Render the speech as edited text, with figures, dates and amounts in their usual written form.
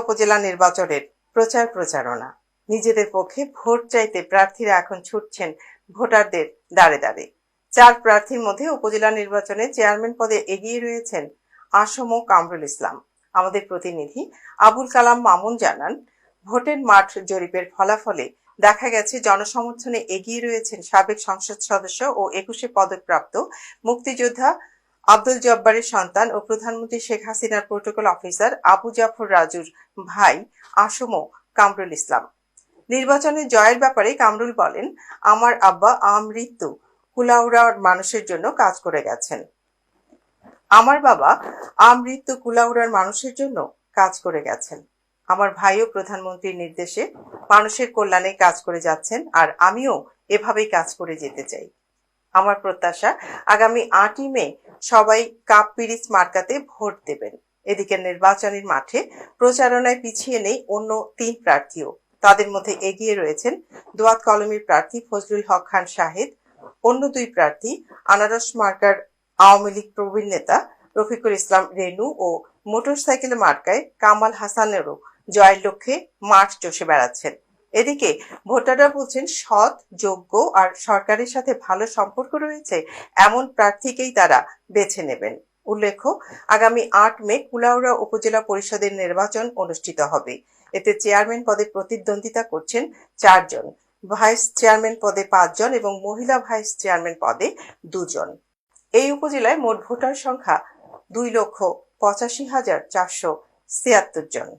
উপজেলা নির্বাচনের প্রচার প্রচারণা। নিজেদের পক্ষে ভোট চাইতে প্রার্থীরা এখন ছুটছেন ভোটারদের দ্বারে দ্বারে। 4 প্রার্থীর মধ্যে উপজেলা নির্বাচনে চেয়ারম্যান পদে এগিয়ে রয়েছেন আসম ও কামরুল ইসলাম। আমাদের প্রতিনিধি আবুল কালাম মামুন জানান, ভোটের মাঠ জরিপের ফলাফলে দেখা গেছে জনসমর্থনে এগিয়ে রয়েছেন সাবেক সংসদ সদস্য ও 21 পদকপ্রাপ্ত মুক্তিযোদ্ধা আব্দুল জব্বারের সন্তান ও প্রধানমন্ত্রী শেখ হাসিনার প্রোটোকল অফিসার আবু জাফর রাজুর ভাই আসম কামরুল ইসলাম। নির্বাচনের জয়ের ব্যাপারে কামরুল বলেন, আমার আব্বা আমৃত্যু কুলাউড়ার মানুষের জন্য কাজ করে গেছেন। আমার বাবা আমৃত্যু কুলাউড়ার মানুষের জন্য কাজ করে গেছেন। আমার ভাইও প্রধানমন্ত্রীর নির্দেশে মানুষের কল্যাণে কাজ করে যাচ্ছেন, আর আমিও এভাবেই কাজ করে যেতে চাই। আমার প্রত্যাশা, আগামী 8ই মে সবাই কাপ পিরিচ মার্কাতে ভোট দেবেন। এদিকে নির্বাচনী মাঠে প্রচারণায় পিছিয়ে নেই অন্য 3 প্রার্থীও। তাদের মধ্যে এগিয়ে রয়েছেন দোয়াত কলমের প্রার্থী ফজলুল হক খান শাহেদ। অন্য 2 প্রার্থী আনারস মার্কার আওয়ামী লীগ প্রবীণ নেতা রফিকুল ইসলাম রেনু ও মোটরসাইকেল মার্কায় কামাল হাসানেরও জয়ের লক্ষ্যে মাঠ চষে বেড়াচ্ছেন। এদিকে ভোটাররা বলছেন, সৎ, যোগ্য আর সরকারের সাথে ভালো সম্পর্ক রয়েছে এমন প্রার্থীকেই তারা বেছে নেবেন। উল্লেখ্য, আগামী 8 মে কুলাউড়া উপজেলা পরিষদের নির্বাচন অনুষ্ঠিত হবে। এতে চেয়ারম্যান পদে প্রতিদ্বন্দ্বিতা করছেন 4 জন, ভাইস চেয়ারম্যান পদে 5 জন এবং মহিলা ভাইস চেয়ারম্যান পদে 2 জন। এই উপজেলায় মোট ভোটার সংখ্যা 2,85,476 জন।